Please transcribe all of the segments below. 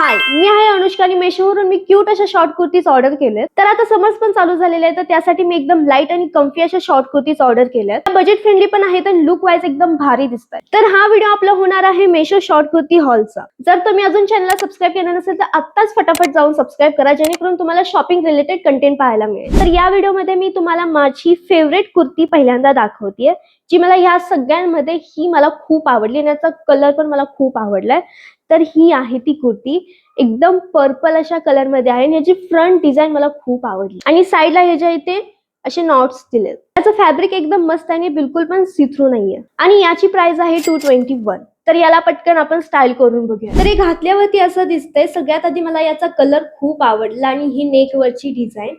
हाय, मी आहे अनुष्का आणि मेशोवरून मी क्यूट अशा शॉर्ट कुर्तीज ऑर्डर केलेत. तर आता समर्स पण चालू झालेले आहे, तर त्यासाठी मी एकदम लाईट आणि कम्फी अशा शॉर्ट कुर्तीज ऑर्डर केल्यात. बजेट फ्रेंडली पण आहेत आणि लुक वाईज एकदम भारी दिसतात. तर हा व्हिडिओ आपला होणार आहे मेशो शॉर्ट कुर्ती हॉलचा. जर तुम्ही अजून चॅनलला सबस्क्राईब केलं नसेल तर आत्ताच फटाफट जाऊन सबस्क्राईब करा, जेणेकरून तुम्हाला शॉपिंग रिलेटेड कंटेंट पाहायला मिळेल. तर या व्हिडिओमध्ये मी तुम्हाला माझी फेवरेट कुर्ती पहिल्यांदा दाखवतेय, जी मला ह्या सगळ्यांमध्ये ही मला खूप आवडली आणि याचा कलर पण मला खूप आवडलाय. तर ही आहे ती कुर्ती, एकदम पर्पल अशा कलर मध्ये आहे आणि याची फ्रंट डिझाईन मला खूप आवडली आणि साईडला ह्याच्या इथे असे नॉट्स दिलेत. त्याचं फॅब्रिक एकदम मस्त आहे, बिलकुल पण सी थ्रू नाहीये आणि याची प्राइस आहे 221. तर याला पटकन आपण स्टाईल करून बघूया. तर हे घातल्यावरती असं दिसतंय. सगळ्यात आधी मला याचा कलर खूप आवडला आणि ही नेक वरची डिझाईन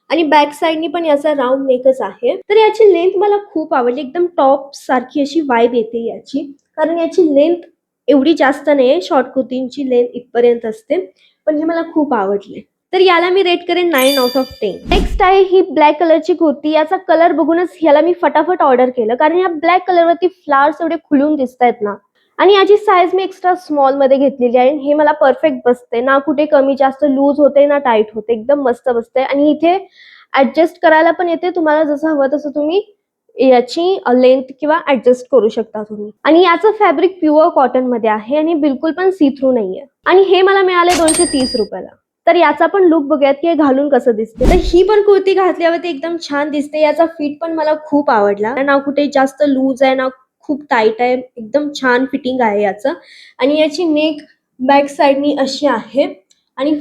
आणि बॅक साइडनी पण याचा राऊंड नेकच आहे. तर याची लेंथ मला खूप आवडली, एकदम टॉप सारखी अशी वाइब येते याची, कारण याची लेंथ एवढी जास्त नाहीये. शॉर्ट कुर्तींची लेंथ इथपर्यंत असते, पण हे मला खूप आवडले. तर याला मी रेट करेन 9 आउट ऑफ 10. नेक्स्ट आहे ही ब्लॅक कलरची कुर्ती. याचा कलर बघूनच ह्याला मी फटाफट ऑर्डर केलं, कारण या ब्लॅक कलरवरती फ्लावर्स एवढे खुलून दिसत आहेत ना. आणि याची साईज मी एक्स्ट्रा स्मॉल मध्ये घेतलेली आहे. हे मला परफेक्ट बसते, ना कुठे कमी जास्त लूज होते ना टाईट होते, एकदम मस्त बसते. आणि इथे ऍडजस्ट करायला पण येते, तुम्हाला जसं हवं तसं तुम्ही याची लेंथ किंवा ऍडजस्ट करू शकता तुम्ही. आणि याचं फॅब्रिक प्युअर कॉटन मध्ये आहे आणि बिलकुल पण सी थ्रू नाहीये. आणि हे मला मिळाले 230 रुपयाला. तर याचा पण लुक बघूयात की हे घालून कसं दिसते. तर ही पण कुर्ती घातल्यावरती एकदम छान दिसते. याचा फिट पण मला खूप आवडला, ना कुठे जास्त लूज आहे ना खूप टाईट आहे, एकदम छान फिटिंग आहे याचं. आणि याची नेक बॅक साइडनी अशी आहे आणि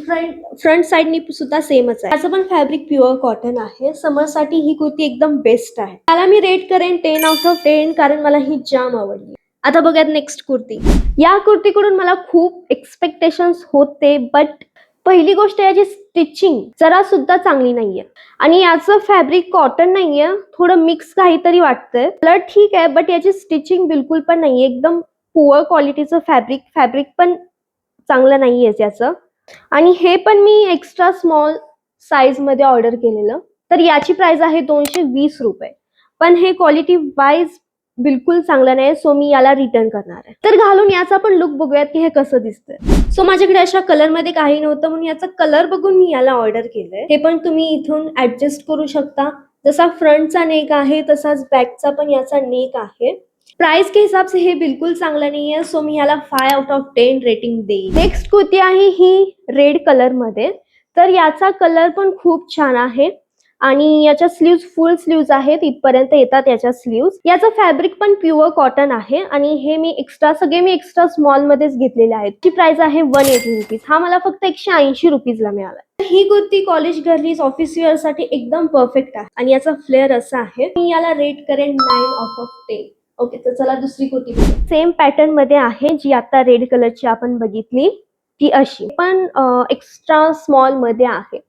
फ्रंट साइडनी सुद्धा सेमच आहे. याचं पण फॅब्रिक प्युअर कॉटन आहे. समरसाठी ही कुर्ती एकदम बेस्ट आहे. त्याला मी रेट करेन 10 आउट ऑफ 10, कारण मला ही जाम आवडली. आता बघूयात नेक्स्ट कुर्ती. या कुर्तीकडून मला खूप एक्सपेक्टेशन्स होते, बट पहिली गोष्ट याची स्टिचिंग जरा सुद्धा चांगली नाहीये आणि याचं फॅब्रिक कॉटन नाहीये, थोडं मिक्स काहीतरी वाटतंय. कलर ठीक आहे, बट याची स्टिचिंग बिलकुल पण नाहीये. एकदम पुअर क्वालिटीचं फॅब्रिक पण चांगलं नाहीये याचं. आणि हे पण मी एक्स्ट्रा स्मॉल साईज मध्ये ऑर्डर केलेलं. तर याची प्राइस आहे 220 रुपये. पण हे क्वालिटी वाईज बिलकुल चांगलं नाही, सो मी याला रिटर्न करणार आहे. तर घालून याचा पण लुक बघूयात की हे कसं दिसतंय. सो माझ्याकडे अशा कलर मध्ये काही नव्हतं, म्हणून याचा कलर बघून मी याला ऑर्डर केलंय. हे पण तुम्ही इथून ऍडजस्ट करू शकता. जसा फ्रंटचा नेक आहे तसाच बॅकचा पण याचा नेक आहे. प्राइस के हिसाब से हे बिलकुल चांगलं नाही आहे, सो मी याला 5 आउट ऑफ 10 रेटिंग देईन. नेक्स्ट कुर्ती आहे ही रेड कलर मध्ये. तर याचा कलर पण खूप छान आहे आणि याच्या स्लीव्ज फुल स्लीव्ज आहेत, इथपर्यंत येतात याच्या स्लीव्ज. याचं फॅब्रिक पण प्युअर कॉटन आहे आणि हे मी एक्स्ट्रा स्मॉल मध्येच घेतलेले आहेत. ची प्राइस आहे 180 रुपीज. हा मला फक्त 180 रुपीजला मिळाला. ही कुर्ती कॉलेज गर्लीज ऑफिस वेअर साठी एकदम परफेक्ट आहे आणि याचा फ्लेअर असा आहे. मी याला रेट करेन 9 आउट ऑफ 10. ओके, तर चला दुसरी कुर्ती बघूया. सेम पॅटर्न मध्ये आहे, जी आता रेड कलरची आपण बघितली ती अशी, पण एक्स्ट्रा स्मॉल मध्ये आहे.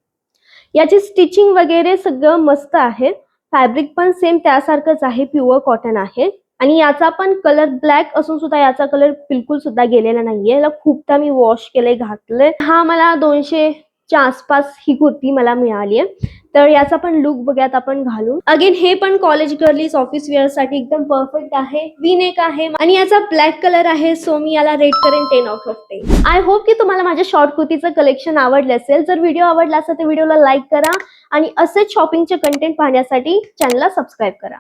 याची स्टिचिंग वगैरे सगळं मस्त आहे. फॅब्रिक पण सेम त्यासारखंच आहे, प्युअर कॉटन आहे. आणि याचा पण कलर ब्लॅक असून सुद्धा याचा कलर बिलकुल सुद्धा गेलेला नाहीये. याला खूपदा मी वॉश केलंय, घातलंय. हा मला 200च्या आसपास ही कुर्ती मला मिळाली आहे. तर याचा पण लुक बघूयात आपण घालून. अगेन हे पण कॉलेज गर्लीज ऑफिस वेअर साठी एकदम परफेक्ट आहे. वी नेक आहे आणि याचा ब्लॅक कलर आहे, सो मी याला रेट करेन 10 आउट ऑफ 10. आय होप की तुम्हाला माझ्या शॉर्ट कुर्तीचं कलेक्शन आवडलं असेल. जर व्हिडिओ आवडला असेल तर व्हिडिओला लाईक करा आणि असेच शॉपिंगचे कंटेंट पाहण्यासाठी चॅनलला सबस्क्राईब करा.